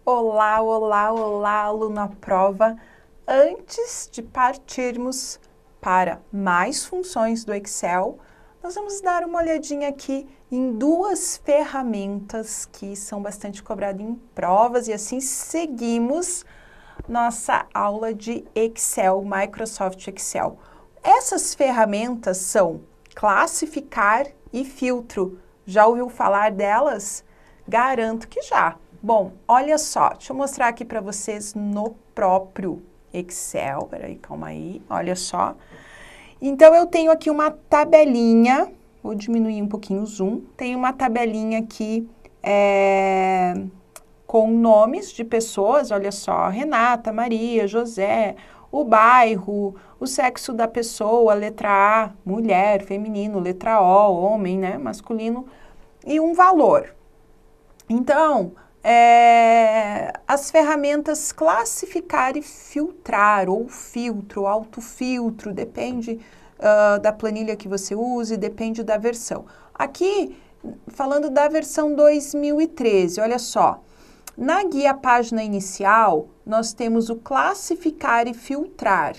Olá, olá, olá, aluno à prova! Antes de partirmos para mais funções do Excel, nós vamos dar uma olhadinha aqui em duas ferramentas que são bastante cobradas em provas e assim seguimos nossa aula de Excel, Microsoft Excel. Essas ferramentas são classificar e filtro. Já ouviu falar delas? Garanto que já. Bom, olha só, deixa eu mostrar aqui para vocês no próprio Excel. Peraí, calma aí, olha só. Então, eu tenho aqui uma tabelinha, vou diminuir um pouquinho o zoom. Tem uma tabelinha aqui com nomes de pessoas, olha só, Renata, Maria, José, o bairro, o sexo da pessoa, letra A, mulher, feminino, letra O, homem, né, masculino, e um valor. Então, as ferramentas classificar e filtrar, ou filtro, autofiltro, depende da planilha que você use, depende da versão. Aqui, falando da versão 2013, olha só, na guia página inicial, nós temos o classificar e filtrar.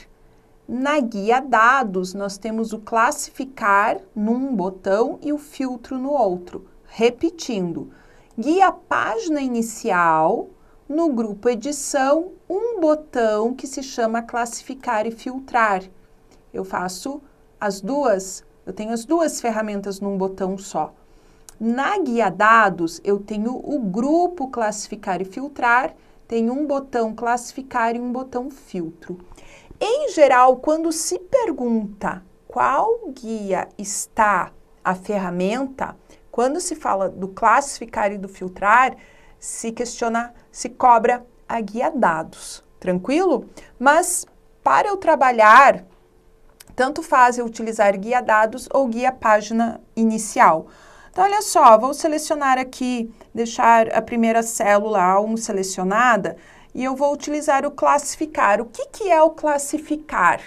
Na guia dados, nós temos o classificar num botão e o filtro no outro. Repetindo, guia página inicial, no grupo edição, um botão que se chama classificar e filtrar. Eu faço as duas, eu tenho as duas ferramentas num botão só. Na guia dados, eu tenho o grupo classificar e filtrar, tenho um botão classificar e um botão filtro. Em geral, quando se pergunta qual guia está a ferramenta, quando se fala do classificar e do filtrar, se questiona, se cobra a guia dados, tranquilo? Mas para eu trabalhar, tanto faz eu utilizar guia dados ou guia página inicial. Então, olha só, vou selecionar aqui, deixar a primeira célula A1 selecionada e eu vou utilizar o classificar. O que é o classificar?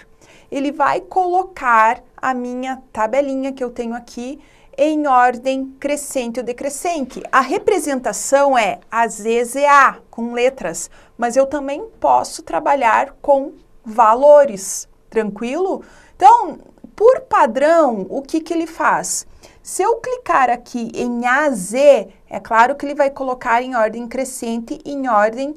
Ele vai colocar a minha tabelinha que eu tenho aqui em ordem crescente ou decrescente. A representação é AZZA, com letras, mas eu também posso trabalhar com valores, tranquilo? Então, por padrão, o que ele faz? Se eu clicar aqui em AZ, é claro que ele vai colocar em ordem crescente, em ordem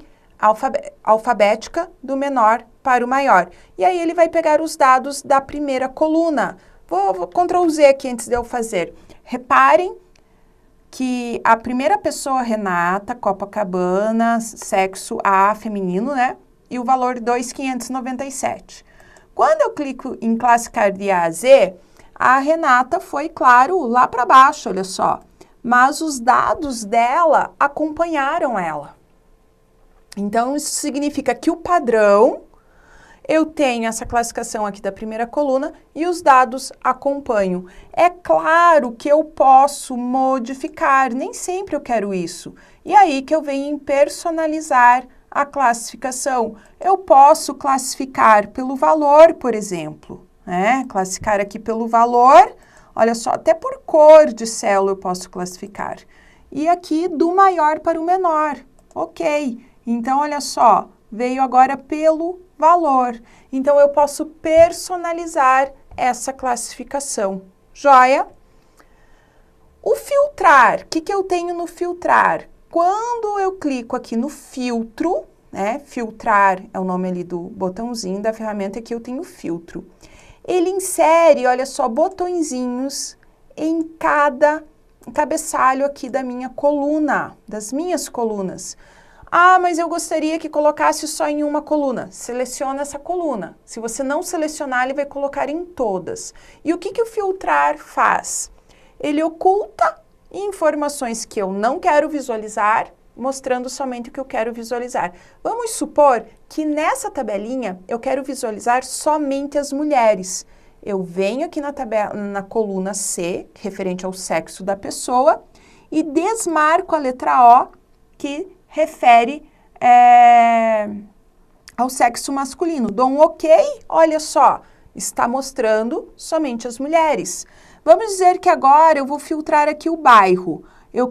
alfabética, do menor para o maior. E aí ele vai pegar os dados da primeira coluna. Vou Ctrl Z aqui antes de eu fazer. Reparem que a primeira pessoa, Renata, Copacabana, sexo A, feminino, né? E o valor 2.597. Quando eu clico em classificar de A a Z, a Renata foi, claro, lá para baixo, olha só. Mas os dados dela acompanharam ela. Então, isso significa que o padrão, eu tenho essa classificação aqui da primeira coluna e os dados acompanham. É claro que eu posso modificar, nem sempre eu quero isso. E aí que eu venho em personalizar a classificação. Eu posso classificar pelo valor, por exemplo. Classificar aqui pelo valor, olha só, até por cor de célula eu posso classificar. E aqui do maior para o menor, ok. Então, olha só, veio agora pelo valor. Então, eu posso personalizar essa classificação. Joia? O filtrar, o que eu tenho no filtrar? Quando eu clico aqui no filtro, filtrar é o nome ali do botãozinho da ferramenta que eu tenho filtro. Ele insere, olha só, botõezinhos em cada cabeçalho aqui da minha coluna, das minhas colunas. Ah, mas eu gostaria que colocasse só em uma coluna. Seleciona essa coluna. Se você não selecionar, ele vai colocar em todas. E o que o filtrar faz? Ele oculta informações que eu não quero visualizar, mostrando somente o que eu quero visualizar. Vamos supor que nessa tabelinha eu quero visualizar somente as mulheres. Eu venho aqui na coluna C, referente ao sexo da pessoa, e desmarco a letra O, que refere ao sexo masculino. Dou um OK, olha só, está mostrando somente as mulheres. Vamos dizer que agora eu vou filtrar aqui o bairro. Eu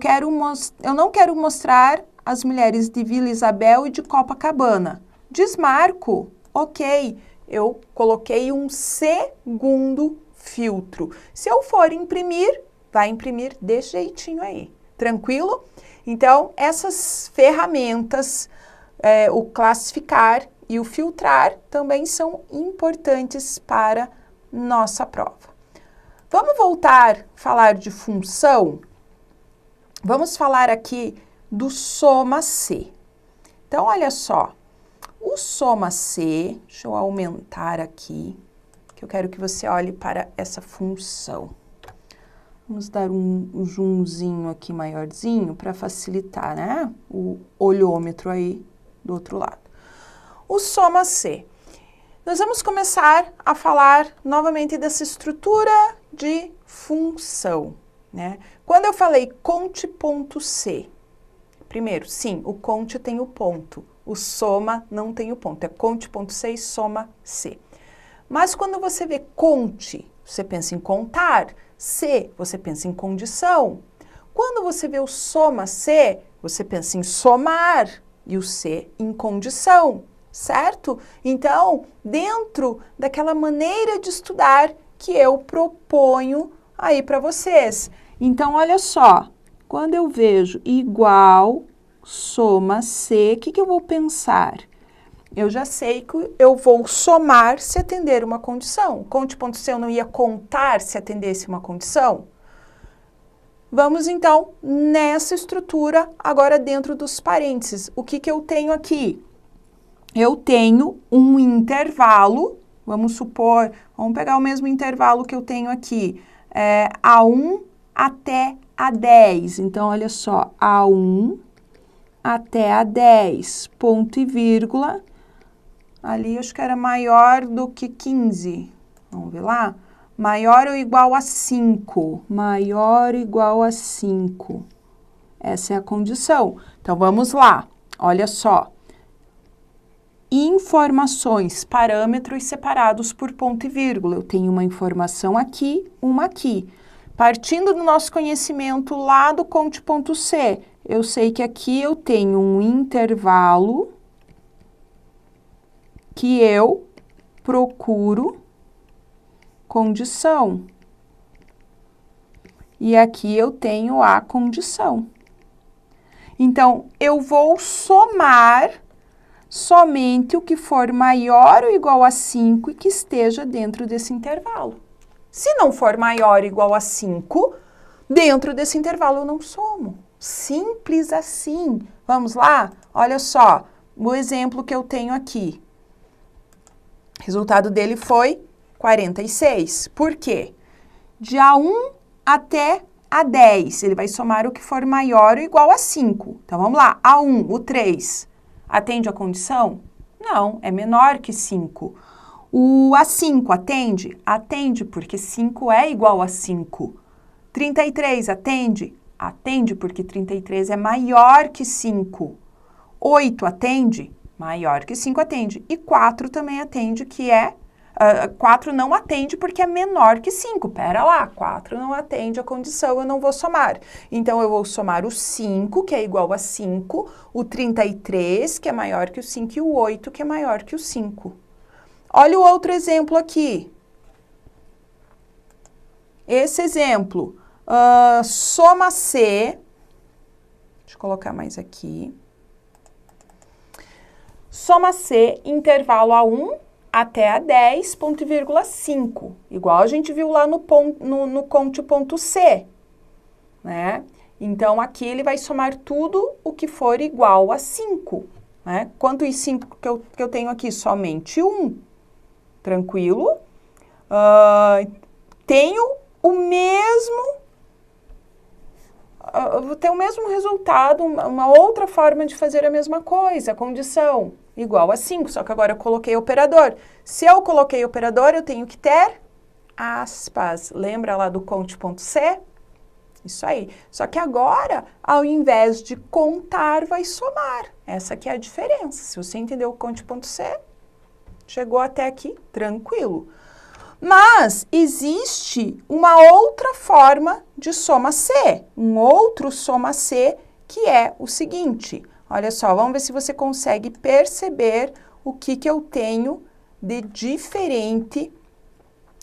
não quero mostrar as mulheres de Vila Isabel e de Copacabana. Desmarco, ok, eu coloquei um segundo filtro. Se eu for imprimir, vai imprimir desse jeitinho aí, tranquilo? Então, essas ferramentas, o classificar e o filtrar, também são importantes para nossa prova. Vamos voltar a falar de função? Vamos falar aqui do soma C. Então, olha só, o soma C, deixa eu aumentar aqui, que eu quero que você olhe para essa função. Vamos dar um zoomzinho aqui maiorzinho para facilitar, né? O olhômetro aí do outro lado. O soma C. Nós vamos começar a falar novamente dessa estrutura de função, né? Quando eu falei conte.C, primeiro, sim, o conte tem o ponto, o soma não tem o ponto, é conte.C e soma C. Mas quando você vê conte, você pensa em contar, C, você pensa em condição. Quando você vê o soma C, você pensa em somar e o C em condição, certo? Então, dentro daquela maneira de estudar que eu proponho aí para vocês. Então, olha só, quando eu vejo igual, soma C, o que eu vou pensar? Eu já sei que eu vou somar se atender uma condição. Conte.C eu não ia contar se atendesse uma condição? Vamos, então, nessa estrutura, agora dentro dos parênteses. O que eu tenho aqui? Eu tenho um intervalo, vamos supor, vamos pegar o mesmo intervalo que eu tenho aqui, A1 até A10. Então, olha só, A1 até A10, ponto e vírgula. Ali, acho que era maior do que 15. Vamos ver lá? Maior ou igual a 5. Maior ou igual a 5. Essa é a condição. Então, vamos lá. Olha só. Informações, parâmetros separados por ponto e vírgula. Eu tenho uma informação aqui, uma aqui. Partindo do nosso conhecimento lá do conte.C, eu sei que aqui eu tenho um intervalo que eu procuro condição. E aqui eu tenho a condição. Então, eu vou somar somente o que for maior ou igual a 5 e que esteja dentro desse intervalo. Se não for maior ou igual a 5, dentro desse intervalo eu não somo. Simples assim. Vamos lá? Olha só, o exemplo que eu tenho aqui. O resultado dele foi 46. Por quê? De A1 até A10, ele vai somar o que for maior ou igual a 5. Então, vamos lá. A1, o 3, atende a condição? Não, é menor que 5. O A5 atende? Atende, porque 5 é igual a 5. 33 atende? Atende, porque 33 é maior que 5. 8 atende? Maior que 5 atende. E 4 também atende, que é... 4 não atende porque é menor que 5. Pera lá, 4 não atende a condição, eu não vou somar. Então, eu vou somar o 5, que é igual a 5, o 33, que é maior que o 5, e o 8, que é maior que o 5. Olha o outro exemplo aqui. Esse exemplo, soma C, deixa eu colocar mais aqui. Soma C, intervalo A1 até A10, ponto e vírgula 5. Igual a gente viu lá no conte.C, né? Então, aqui ele vai somar tudo o que for igual a 5, né? Quantos 5 que eu tenho aqui? Somente 1. Tranquilo? Tenho o mesmo... vou ter o mesmo resultado, uma outra forma de fazer a mesma coisa, condição igual a 5, só que agora eu coloquei operador. Se eu coloquei operador, eu tenho que ter aspas. Lembra lá do conte.C? Isso aí. Só que agora, ao invés de contar, vai somar. Essa aqui é a diferença. Se você entendeu o conte.C, chegou até aqui, tranquilo. Mas existe uma outra forma de soma C, um outro soma C, que é o seguinte. Olha só, vamos ver se você consegue perceber o que eu tenho de diferente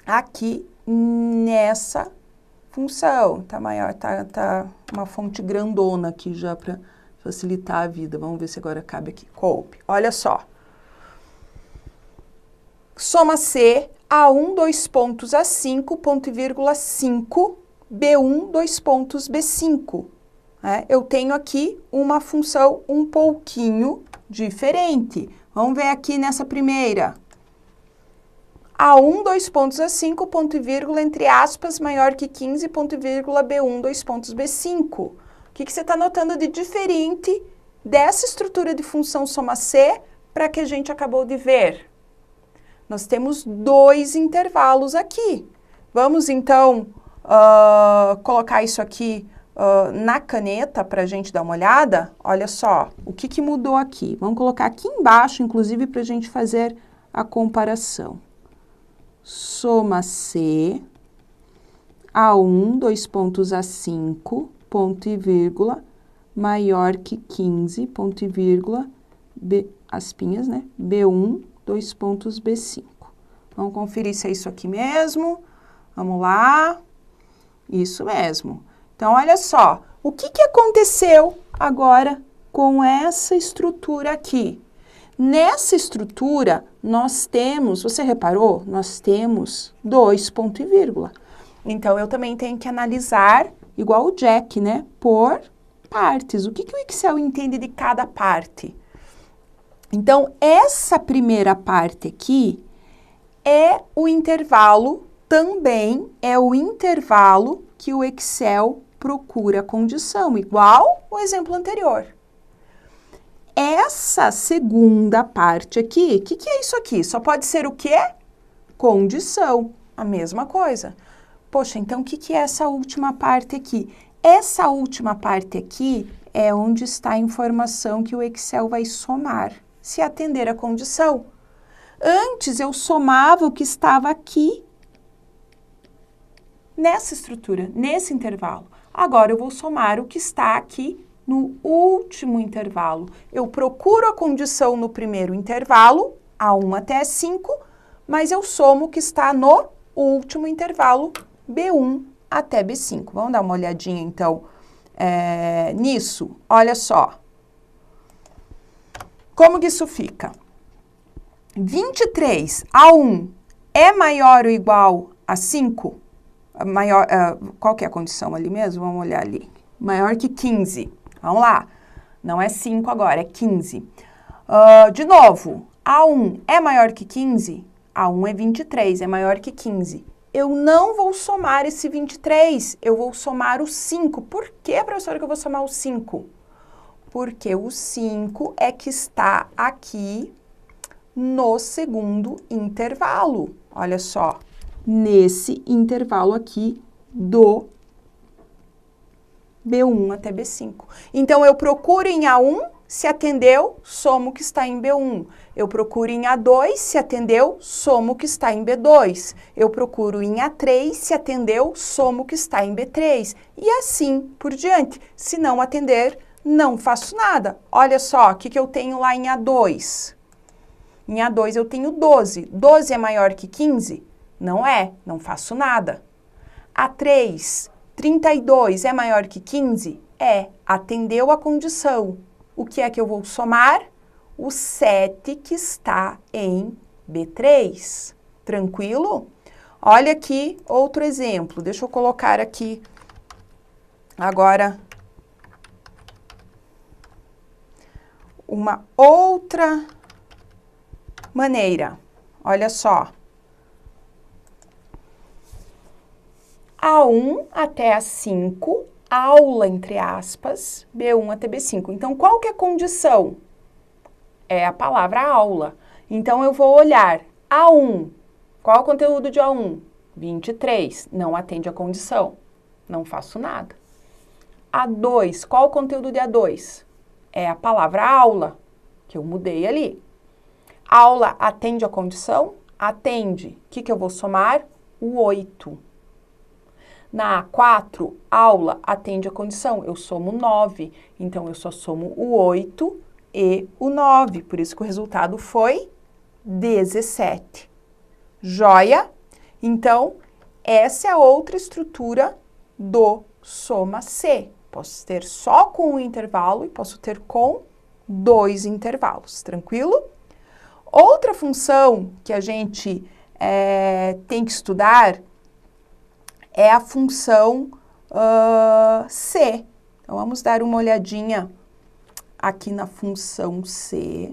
aqui nessa função. Tá maior, tá uma fonte grandona aqui já para facilitar a vida. Vamos ver se agora cabe aqui. Coube. Olha só. Soma C, A1, 2 pontos, A5, ponto e vírgula 5, B1, 2 pontos, B5. Eu tenho aqui uma função um pouquinho diferente. Vamos ver aqui nessa primeira. A1, 2 pontos, A5, ponto e vírgula, entre aspas, maior que 15, ponto e vírgula, B1, 2 pontos, B5. O que você está notando de diferente dessa estrutura de função soma C para que a gente acabou de ver? Nós temos 2 intervalos aqui. Vamos, então, colocar isso aqui na caneta para a gente dar uma olhada. Olha só, o que mudou aqui? Vamos colocar aqui embaixo, inclusive, para a gente fazer a comparação. Soma C, A1, 2 pontos, A5, ponto e vírgula, maior que 15, ponto e vírgula, aspinhas, né? B1, 2 pontos, B5. Vamos conferir se é isso aqui mesmo. Vamos lá. Isso mesmo. Então, olha só. O que aconteceu agora com essa estrutura aqui? Nessa estrutura, nós temos, você reparou? Nós temos 2 ponto e vírgula. Então, eu também tenho que analisar, igual o Jack, né? Por partes. O que o Excel entende de cada parte? Então, essa primeira parte aqui é o intervalo, também é o intervalo que o Excel procura a condição, igual o exemplo anterior. Essa segunda parte aqui, o que é isso aqui? Só pode ser o quê? Condição, a mesma coisa. Poxa, então o que é essa última parte aqui? Essa última parte aqui é onde está a informação que o Excel vai somar, se atender à condição. Antes eu somava o que estava aqui nessa estrutura, nesse intervalo. Agora eu vou somar o que está aqui no último intervalo. Eu procuro a condição no primeiro intervalo, A1 até A5, mas eu somo o que está no último intervalo, B1 até B5. Vamos dar uma olhadinha, então, nisso. Olha só. Como que isso fica? 23 A1 é maior ou igual a 5? Qual que é a condição ali mesmo? Vamos olhar ali. Maior que 15. Vamos lá. Não é 5 agora, é 15. De novo, A1 é maior que 15? A1 é 23, é maior que 15. Eu não vou somar esse 23, eu vou somar o 5. Por que, professora, que eu vou somar o 5? Porque o 5 é que está aqui no segundo intervalo. Olha só, nesse intervalo aqui do B1 até B5. Então, eu procuro em A1, se atendeu, somo o que está em B1. Eu procuro em A2, se atendeu, somo o que está em B2. Eu procuro em A3, se atendeu, somo o que está em B3. E assim por diante. Se não atender, não faço nada. Olha só, o que eu tenho lá em A2? Em A2 eu tenho 12. 12 é maior que 15? Não é, não faço nada. A3, 32 é maior que 15? É, atendeu a condição. O que é que eu vou somar? O 7 que está em B3. Tranquilo? Olha aqui outro exemplo. Deixa eu colocar aqui agora uma outra maneira. Olha só. A1 até A5, aula entre aspas, B1 até B5. Então, qual que é a condição? É a palavra aula. Então, eu vou olhar A1. Qual é o conteúdo de A1? 23. Não atende a condição. Não faço nada. A2. Qual é o conteúdo de A2? É a palavra aula, que eu mudei ali. Aula atende a condição? Atende. O que eu vou somar? O 8. Na A4, aula atende a condição. Eu somo 9, então eu só somo o 8 e o 9. Por isso que o resultado foi 17. Joia? Então, essa é a outra estrutura do soma C. Posso ter só com um intervalo e posso ter com 2 intervalos. Tranquilo? Outra função que a gente tem que estudar é a função C. Então, vamos dar uma olhadinha aqui na função C.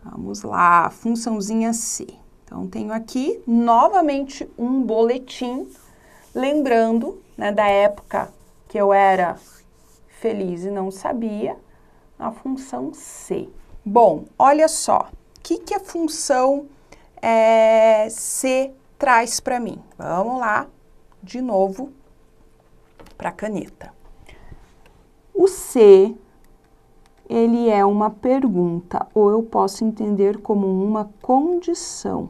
Vamos lá, funçãozinha C. Então, tenho aqui novamente um boletim, lembrando, né, da época que eu era feliz e não sabia, a função C. Bom, olha só, o que a função C traz para mim? Vamos lá, de novo, para a caneta. O C, ele é uma pergunta, ou eu posso entender como uma condição.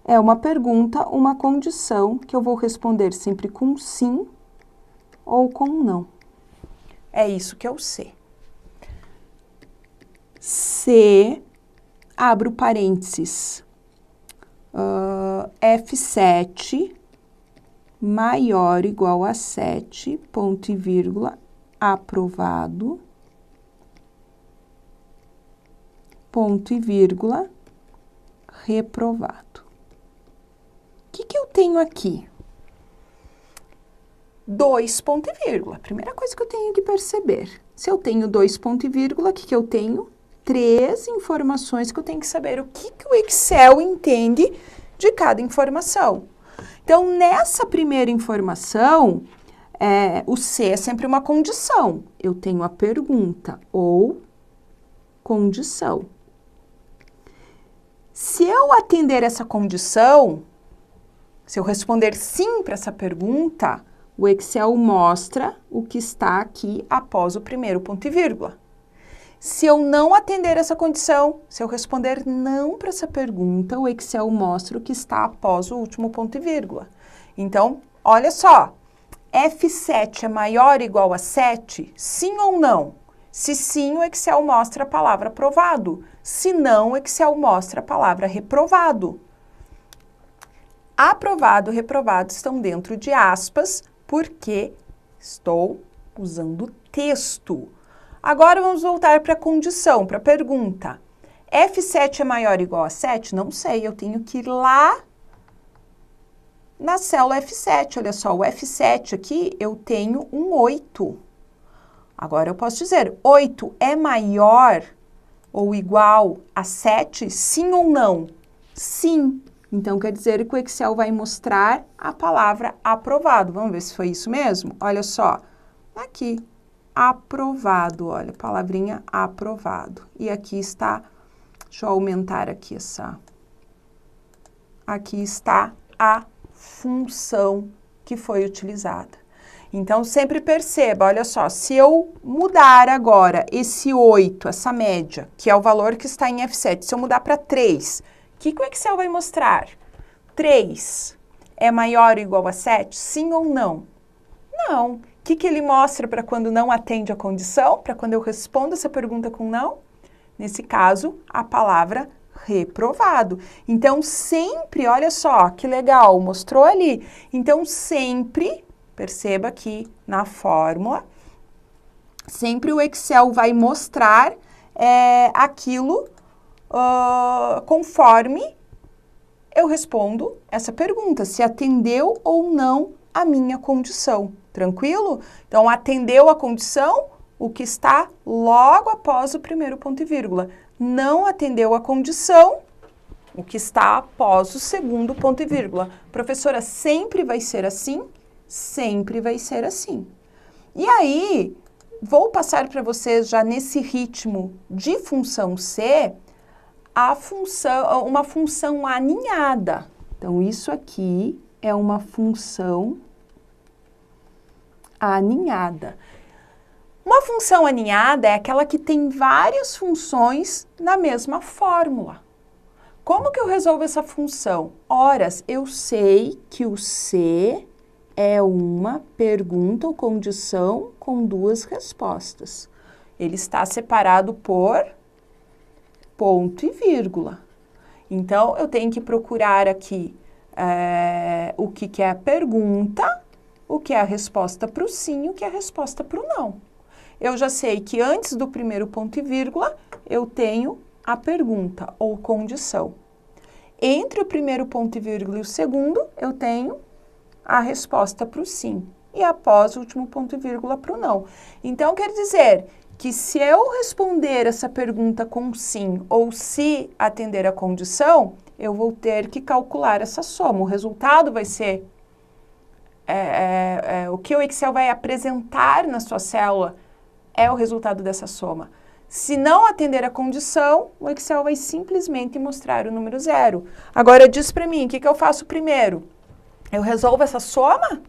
É uma pergunta, uma condição, que eu vou responder sempre com sim ou com não. É isso que é o C. C, abro parênteses, F7 maior ou igual a 7, ponto e vírgula, aprovado, ponto e vírgula, reprovado. O que eu tenho aqui? 2 ponto e vírgula. Primeira coisa que eu tenho que perceber. Se eu tenho 2 ponto e vírgula, o que eu tenho? 3 informações que eu tenho que saber o que o Excel entende de cada informação. Então, nessa primeira informação, o C é sempre uma condição. Eu tenho a pergunta ou condição. Se eu atender essa condição, se eu responder sim para essa pergunta, o Excel mostra o que está aqui após o primeiro ponto e vírgula. Se eu não atender essa condição, se eu responder não para essa pergunta, o Excel mostra o que está após o último ponto e vírgula. Então, olha só, F7 é maior ou igual a 7? Sim ou não? Se sim, o Excel mostra a palavra aprovado. Se não, o Excel mostra a palavra reprovado. Aprovado e reprovado estão dentro de aspas, porque estou usando texto. Agora vamos voltar para a condição, para a pergunta. F7 é maior ou igual a 7? Não sei, eu tenho que ir lá na célula F7. Olha só, o F7 aqui eu tenho um 8. Agora eu posso dizer, 8 é maior ou igual a 7? Sim ou não? Sim. Então, quer dizer que o Excel vai mostrar a palavra aprovado. Vamos ver se foi isso mesmo? Olha só, aqui, aprovado, olha, palavrinha aprovado. E aqui está, deixa eu aumentar aqui essa, aqui está a função que foi utilizada. Então, sempre perceba, olha só, se eu mudar agora esse 8, essa média, que é o valor que está em F7, se eu mudar para 3, o que o Excel vai mostrar? 3 é maior ou igual a 7? Sim ou não? Não. O que ele mostra para quando não atende a condição? Para quando eu respondo essa pergunta com não? Nesse caso, a palavra reprovado. Então, sempre, olha só, que legal, mostrou ali. Então, sempre, perceba aqui na fórmula, sempre o Excel vai mostrar aquilo conforme eu respondo essa pergunta, se atendeu ou não a minha condição. Tranquilo? Então, atendeu a condição, o que está logo após o primeiro ponto e vírgula. Não atendeu a condição, o que está após o segundo ponto e vírgula. Professora, sempre vai ser assim? Sempre vai ser assim. E aí, vou passar para vocês já nesse ritmo de função C, uma função aninhada. Então, isso aqui é uma função aninhada. Uma função aninhada é aquela que tem várias funções na mesma fórmula. Como que eu resolvo essa função? Ora, eu sei que o C é uma pergunta ou condição com duas respostas. Ele está separado por ponto e vírgula. Então, eu tenho que procurar aqui o que é a pergunta, o que é a resposta para o sim e o que é a resposta para o não. Eu já sei que antes do primeiro ponto e vírgula, eu tenho a pergunta ou condição. Entre o primeiro ponto e vírgula e o segundo, eu tenho a resposta para o sim. E após o último ponto e vírgula para o não. Então, quer dizer que se eu responder essa pergunta com sim ou se atender a condição, eu vou ter que calcular essa soma. O resultado vai ser o que o Excel vai apresentar na sua célula é o resultado dessa soma. Se não atender a condição, o Excel vai simplesmente mostrar o número 0. Agora, diz para mim, o que eu faço primeiro? Eu resolvo essa soma?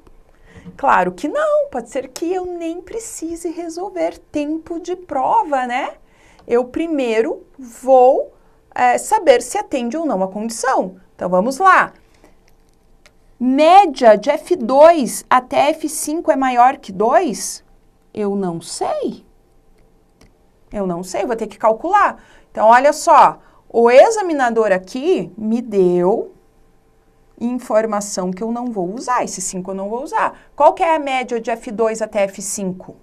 Claro que não, pode ser que eu nem precise resolver. Tempo de prova, né? Eu primeiro vou saber se atende ou não a condição. Então, vamos lá. Média de F2 até F5 é maior que 2? Eu não sei. Eu não sei, vou ter que calcular. Então, olha só, o examinador aqui me deu informação que eu não vou usar, esse 5 eu não vou usar. Qual que é a média de F2 até F5?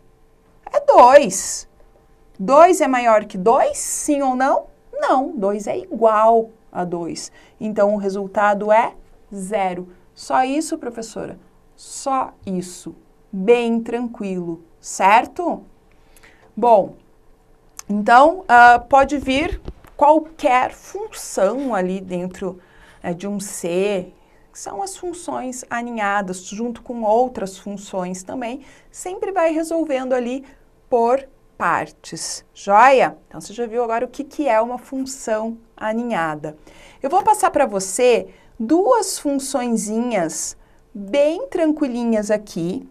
É 2. 2 é maior que 2? Sim ou não? Não, 2 é igual a 2. Então, o resultado é 0. Só isso, professora? Só isso. Bem tranquilo, certo? Bom, então, pode vir qualquer função ali dentro de um C, que são as funções aninhadas, junto com outras funções também, sempre vai resolvendo ali por partes, joia? Então, você já viu agora o que é uma função aninhada. Eu vou passar para você duas funçõezinhas bem tranquilinhas aqui,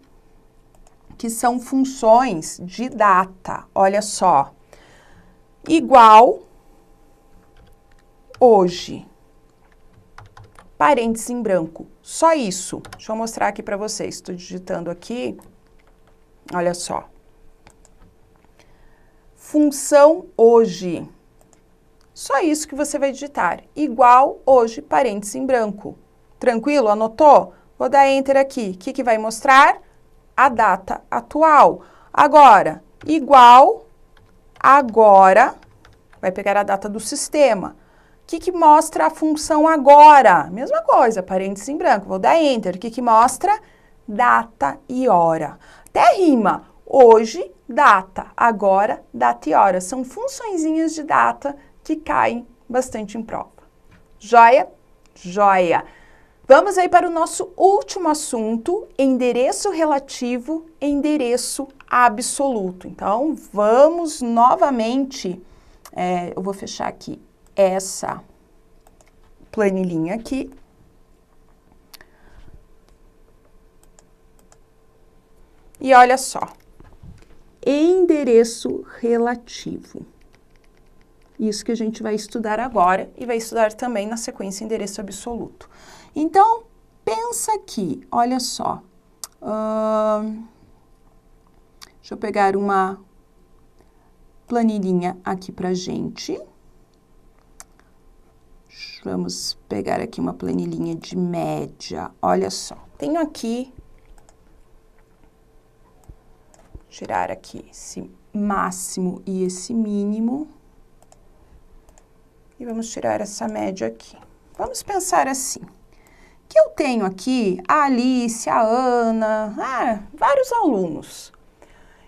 que são funções de data, olha só. Igual, hoje, parênteses em branco, só isso. Deixa eu mostrar aqui para vocês, estou digitando aqui, olha só. Função hoje, só isso que você vai digitar, igual, hoje, parênteses em branco. Tranquilo? Anotou? Vou dar Enter aqui, o que vai mostrar? A data atual. Agora, igual, agora, vai pegar a data do sistema. O que mostra a função agora? Mesma coisa, parênteses em branco. Vou dar Enter. O que mostra? Data e hora. Até rima. Hoje, data. Agora, data e hora. São funçõezinhas de data que caem bastante em prova. Joia? Joia. Vamos aí para o nosso último assunto, endereço relativo e endereço absoluto. Então, vamos novamente, eu vou fechar aqui essa planilhinha aqui. E olha só, endereço relativo. Isso que a gente vai estudar agora e vai estudar também na sequência endereço absoluto. Então, pensa aqui, olha só. Deixa eu pegar uma planilhinha aqui pra gente. Vamos pegar aqui uma planilhinha de média. Olha só, tenho aqui, tirar aqui esse máximo e esse mínimo. E vamos tirar essa média aqui. Vamos pensar assim. Que eu tenho aqui a Alice, a Ana, vários alunos.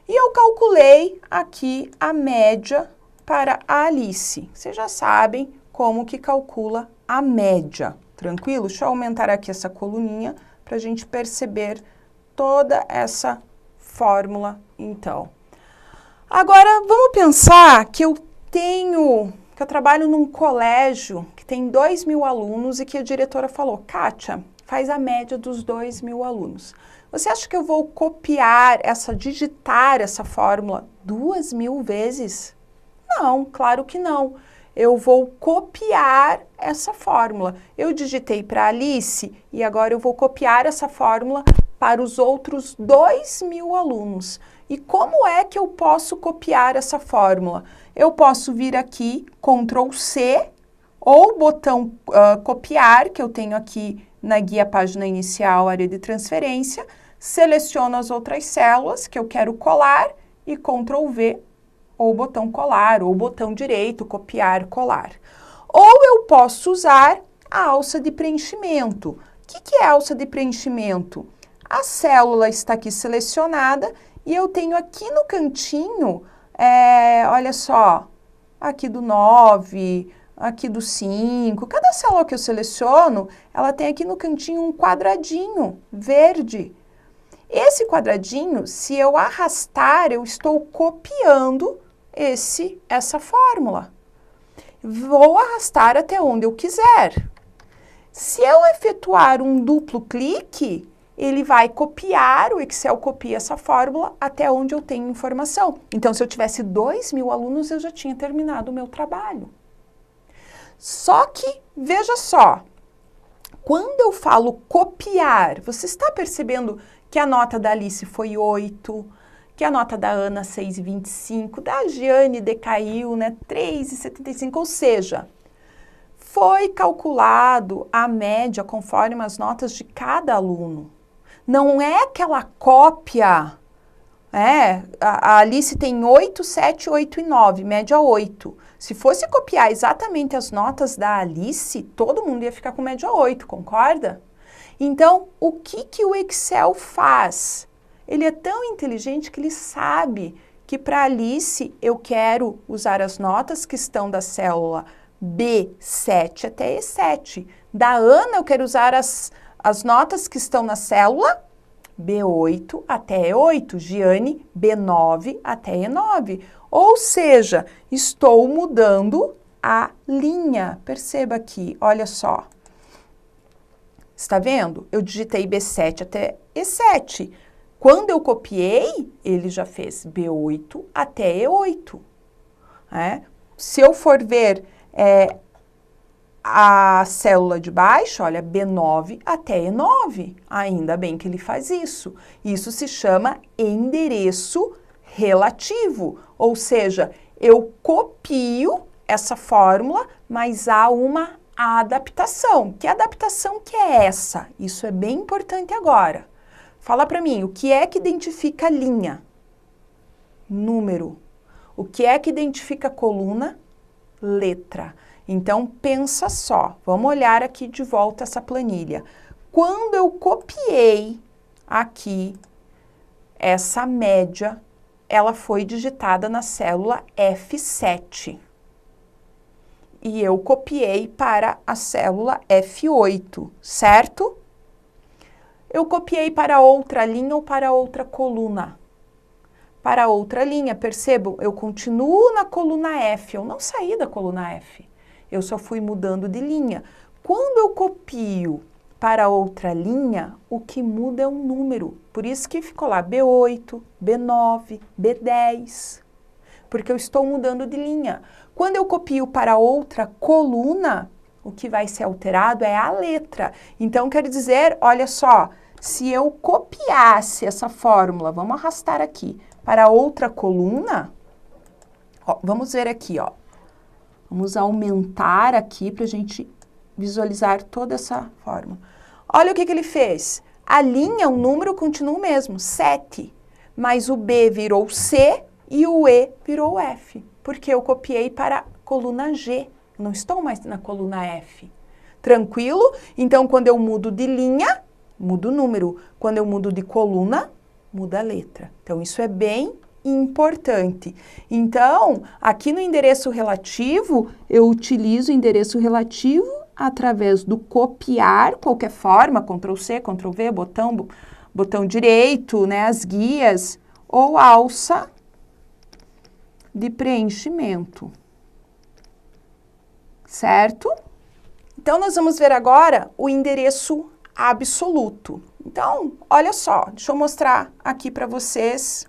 E eu calculei aqui a média para a Alice. Vocês já sabem como que calcula a média. Tranquilo? Deixa eu aumentar aqui essa coluninha para a gente perceber toda essa fórmula, então. Agora, vamos pensar que eu trabalho num colégio que tem 2.000 alunos e que a diretora falou, Kátia, faz a média dos 2.000 alunos. Você acha que eu vou digitar essa fórmula 2.000 vezes? Não, claro que não. eu vou copiar essa fórmula. Eu digitei para Alice e agora eu vou copiar essa fórmula para os outros 2.000 alunos. E como é que eu posso copiar essa fórmula? Eu posso vir aqui, Ctrl C, ou botão copiar, que eu tenho aqui na guia página inicial, área de transferência, seleciono as outras células que eu quero colar e Ctrl V, ou botão colar, ou botão direito, copiar, colar. Ou eu posso usar a alça de preenchimento. O que é a alça de preenchimento? A célula está aqui selecionada e eu tenho aqui no cantinho, olha só, aqui do 9, aqui do 5, cada célula que eu seleciono, ela tem aqui no cantinho um quadradinho verde. Esse quadradinho, se eu arrastar, eu estou copiando essa fórmula. Vou arrastar até onde eu quiser. Se eu efetuar um duplo clique, ele vai copiar, o Excel copia essa fórmula até onde eu tenho informação. Então, se eu tivesse 2.000 alunos, eu já tinha terminado o meu trabalho. Só que, veja só, quando eu falo copiar, você está percebendo que a nota da Alice foi 8, que a nota da Ana 6,25, da Giane decaiu, né, 3,75, ou seja, foi calculado a média conforme as notas de cada aluno. Não é aquela cópia, a Alice tem 8, 7, 8 e 9, média 8. Se fosse copiar exatamente as notas da Alice, todo mundo ia ficar com média 8, concorda? Então, o que o Excel faz? Ele é tão inteligente que ele sabe que para Alice eu quero usar as notas que estão da célula B7 até E7. Da Ana eu quero usar as notas que estão na célula B8 até E8, Giane B9 até E9. Ou seja, estou mudando a linha. Perceba aqui, olha só. Está vendo? Eu digitei B7 até E7. Quando eu copiei, ele já fez B8 até E8. Se eu for ver a célula de baixo, olha, B9 até E9. Ainda bem que ele faz isso. Isso se chama endereço relativo. Ou seja, eu copio essa fórmula, mas há uma adaptação. Que adaptação que é essa? Isso é bem importante agora. Fala para mim, o que é que identifica linha? Número. O que é que identifica coluna? Letra. Então, pensa só. Vamos olhar aqui de volta essa planilha. Quando eu copiei aqui essa média, ela foi digitada na célula F7. E eu copiei para a célula F8, certo? Eu copiei para outra linha ou para outra coluna? Para outra linha, percebam, eu continuo na coluna F, eu não saí da coluna F. Eu só fui mudando de linha. Quando eu copio para outra linha, o que muda é o número. Por isso que ficou lá B8, B9, B10. Porque eu estou mudando de linha. Quando eu copio para outra coluna, o que vai ser alterado é a letra. Então, quer dizer, olha só, se eu copiasse essa fórmula, vamos arrastar aqui, para outra coluna, ó, vamos ver aqui, ó. Vamos aumentar aqui para a gente visualizar toda essa fórmula. Olha o que ele fez. A linha, o número continua o mesmo, 7. Mas o B virou C e o E virou F. Porque eu copiei para a coluna G. Eu não estou mais na coluna F. Tranquilo? Então, quando eu mudo de linha, muda o número. Quando eu mudo de coluna, muda a letra. Então, isso é bem importante. Então, aqui no endereço relativo, eu utilizo o endereço relativo através do copiar, qualquer forma, Ctrl C, Ctrl V, botão direito, né, as guias, ou alça de preenchimento. Certo? Então, nós vamos ver agora o endereço absoluto. Então, olha só, deixa eu mostrar aqui para vocês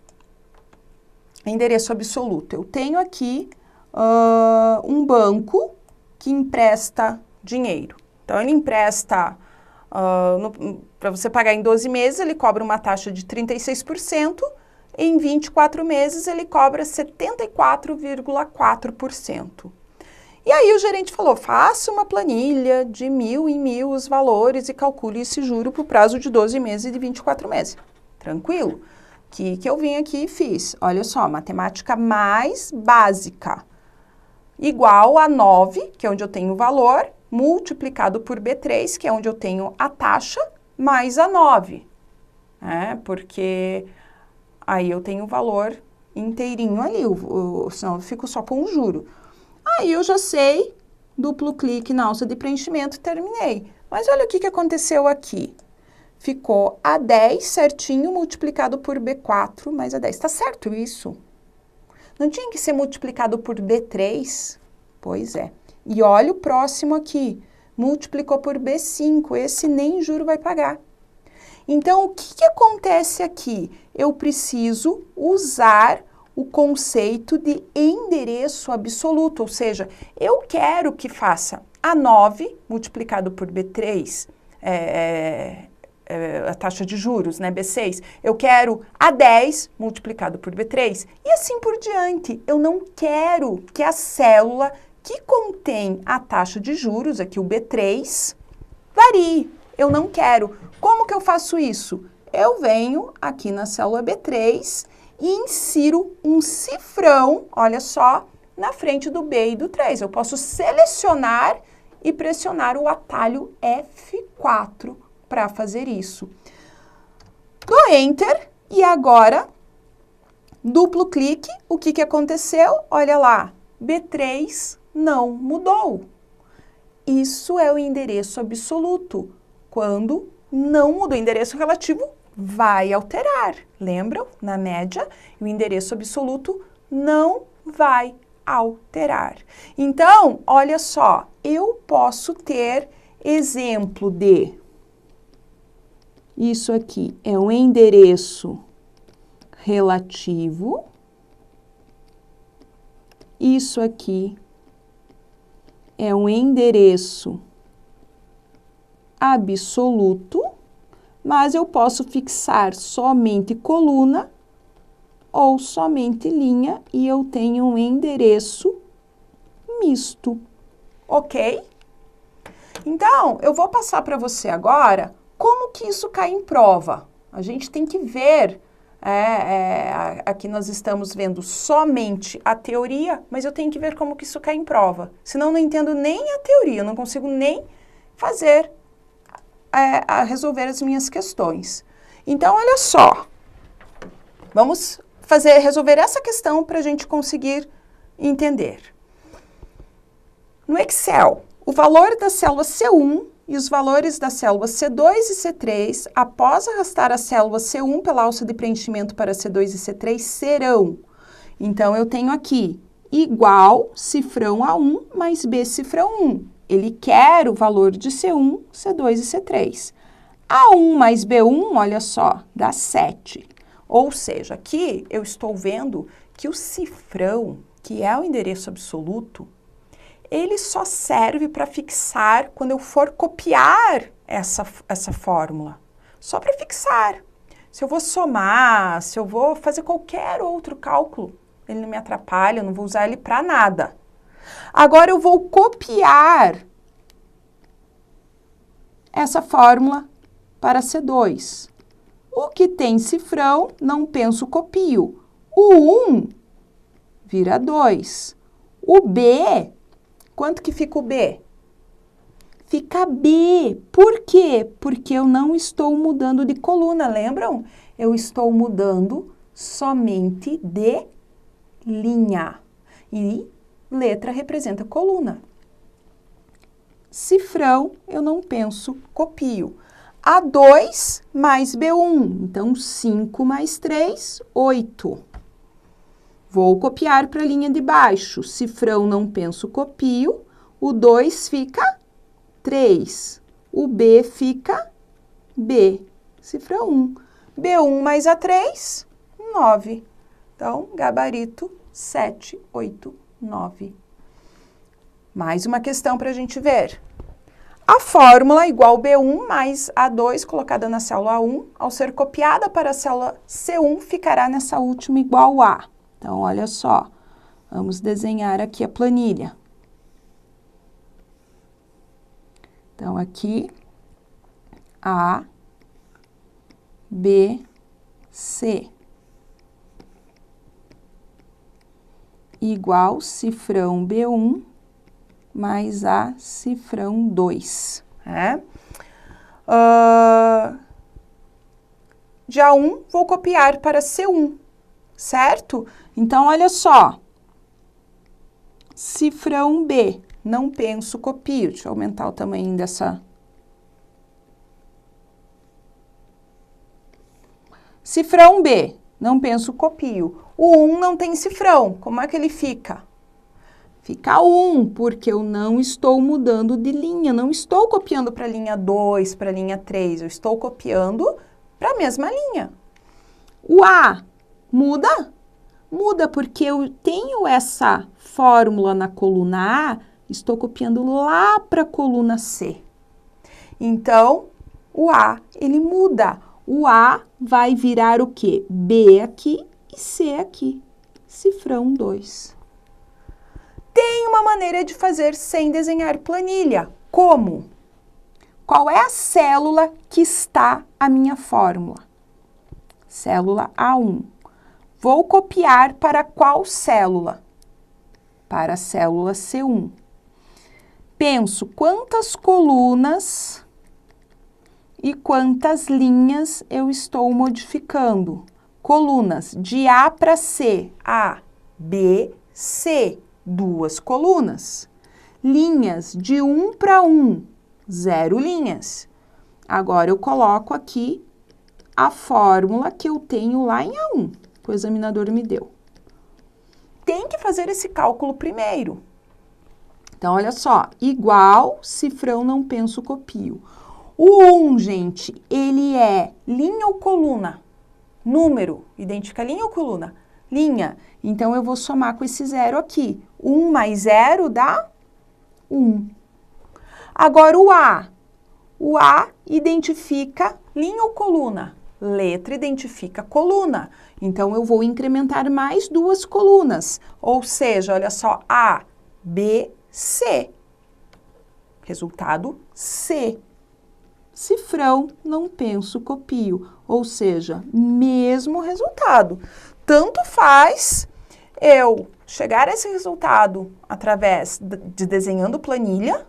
endereço absoluto. Eu tenho aqui um banco que empresta dinheiro. Então, ele empresta, para você pagar em 12 meses, ele cobra uma taxa de 36%, em 24 meses ele cobra 74,4%. E aí o gerente falou, faça uma planilha de 1.000 em 1.000 os valores e calcule esse juro para o prazo de 12 meses e de 24 meses. Tranquilo? Que eu vim aqui e fiz? Olha só, matemática mais básica. Igual a 9, que é onde eu tenho o valor, multiplicado por B3, que é onde eu tenho a taxa, mais a 9. Porque aí eu tenho o valor inteirinho ali, senão eu fico só com o juro. Aí eu já sei, duplo clique na alça de preenchimento, terminei. Mas olha o que aconteceu aqui. Ficou A10 certinho multiplicado por B4 mais A10. Tá certo isso? Não tinha que ser multiplicado por B3? Pois é. E olha o próximo aqui. Multiplicou por B5. Esse nem juro vai pagar. Então, o que acontece aqui? Eu preciso usar o conceito de endereço absoluto, ou seja, eu quero que faça a 9 multiplicado por B3, a taxa de juros, né, B6, eu quero a 10 multiplicado por B3 e assim por diante. Eu não quero que a célula que contém a taxa de juros, aqui o B3, varie. Eu não quero. Como que eu faço isso? Eu venho aqui na célula B3 e insiro um cifrão, olha só, na frente do B e do 3. Eu posso selecionar e pressionar o atalho F4 para fazer isso. Dou Enter e agora, duplo clique, o que aconteceu? Olha lá, B3 não mudou. Isso é o endereço absoluto. Quando não muda o endereço relativo, vai alterar. Lembram? Na média, o endereço absoluto não vai alterar. Então, olha só, eu posso ter exemplo de... Isso aqui é um endereço relativo. Isso aqui é um endereço absoluto, mas eu posso fixar somente coluna ou somente linha e eu tenho um endereço misto, ok? Então, eu vou passar para você agora como que isso cai em prova. A gente tem que ver, aqui nós estamos vendo somente a teoria, mas eu tenho que ver como que isso cai em prova. Senão eu não entendo nem a teoria, eu não consigo nem fazer a resolver as minhas questões. Então, olha só, vamos resolver essa questão para a gente conseguir entender. No Excel, o valor da célula C1 e os valores da célula C2 e C3, após arrastar a célula C1 pela alça de preenchimento para C2 e C3, serão. Então, eu tenho aqui igual cifrão A1 mais B cifrão 1. Ele quer o valor de C1, C2 e C3. A1 mais B1, olha só, dá 7. Ou seja, aqui eu estou vendo que o cifrão, que é o endereço absoluto, ele só serve para fixar quando eu for copiar essa fórmula. Só para fixar. Se eu vou somar, se eu vou fazer qualquer outro cálculo, ele não me atrapalha, eu não vou usar ele para nada. Agora eu vou copiar essa fórmula para C2. O que tem cifrão, não penso, copio. O 1 vira 2. O B, quanto que fica o B? Fica B. Por quê? Porque eu não estou mudando de coluna, lembram? Eu estou mudando somente de linha. E letra representa coluna. Cifrão, eu não penso, copio. A2 mais B1, então 5 mais 3, 8. Vou copiar para a linha de baixo. Cifrão, não penso, copio. O 2 fica 3. O B fica B. Cifrão 1. B1 mais A3, 9. Então, gabarito 7, 8, 9. Mais uma questão para a gente ver. A fórmula igual B1 mais A2, colocada na célula A1, ao ser copiada para a célula C1, ficará nessa última igual a. Então, olha só, vamos desenhar aqui a planilha. Então, aqui, A, B, C. Igual cifrão B1 mais A cifrão 2. De A1, vou copiar para C1, certo? Então, olha só. Cifrão B, não penso, copio. Deixa eu aumentar o tamanho dessa. Cifrão B, não penso, copio. O 1 não tem cifrão, como é que ele fica? Fica 1, porque eu não estou mudando de linha, não estou copiando para a linha 2, para a linha 3, eu estou copiando para a mesma linha. O A muda? Muda, porque eu tenho essa fórmula na coluna A, estou copiando lá para a coluna C. Então, o A, ele muda. O A vai virar o quê? B aqui e C aqui. Cifrão 2. Tem uma maneira de fazer sem desenhar planilha. Como? Qual é a célula que está a minha fórmula? Célula A1. Vou copiar para qual célula? Para a célula C1. Penso quantas colunas e quantas linhas eu estou modificando. Colunas de A para C. A, B, C. 2 colunas. Linhas de 1 para 1, 0 linhas. Agora, eu coloco aqui a fórmula que eu tenho lá em A1, que o examinador me deu. Tem que fazer esse cálculo primeiro. Então, olha só, igual, cifrão, não penso, copio. O 1, gente, ele é linha ou coluna? Número, identifica linha ou coluna? Linha. Então, eu vou somar com esse 0 aqui. 1 mais 0 dá 1. Agora, o A. O A identifica linha ou coluna? Letra identifica coluna. Então, eu vou incrementar mais 2 colunas. Ou seja, olha só, A, B, C. Resultado C. Cifrão, não penso, copio. Ou seja, mesmo resultado. Tanto faz eu chegar a esse resultado através de desenhando planilha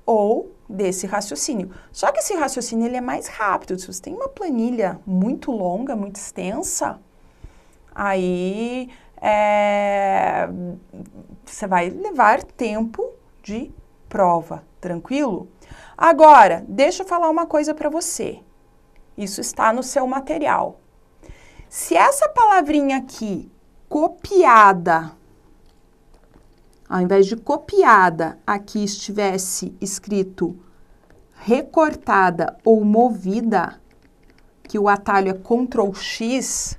ou desse raciocínio. Só que esse raciocínio ele é mais rápido. Se você tem uma planilha muito longa, muito extensa, aí você vai levar tempo de prova, tranquilo? Agora, deixa eu falar uma coisa para você. Isso está no seu material. Se essa palavrinha aqui, copiada, ao invés de copiada, aqui estivesse escrito recortada ou movida, que o atalho é Ctrl X,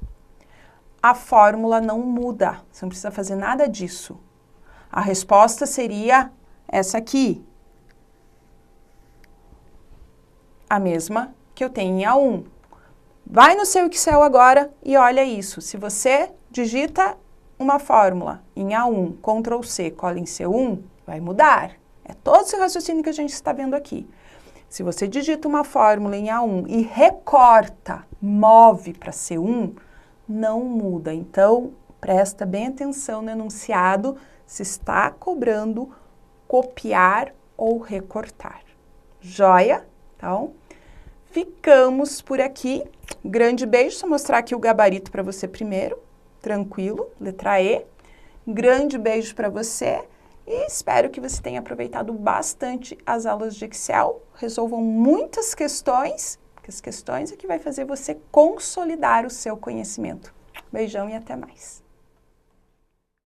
a fórmula não muda. Você não precisa fazer nada disso. A resposta seria essa aqui. A mesma que eu tenho em A1. Vai no seu Excel agora e olha isso. Se você digita uma fórmula em A1, Ctrl C, cola em C1, vai mudar. É todo esse raciocínio que a gente está vendo aqui. Se você digita uma fórmula em A1 e recorta, move para C1, não muda. Então, presta bem atenção no enunciado se está cobrando copiar ou recortar. Joia? Então, ficamos por aqui. Grande beijo, só mostrar aqui o gabarito para você primeiro. Tranquilo, letra E. Grande beijo para você e espero que você tenha aproveitado bastante as aulas de Excel. Resolvam muitas questões, porque as questões é que vai fazer você consolidar o seu conhecimento. Beijão e até mais.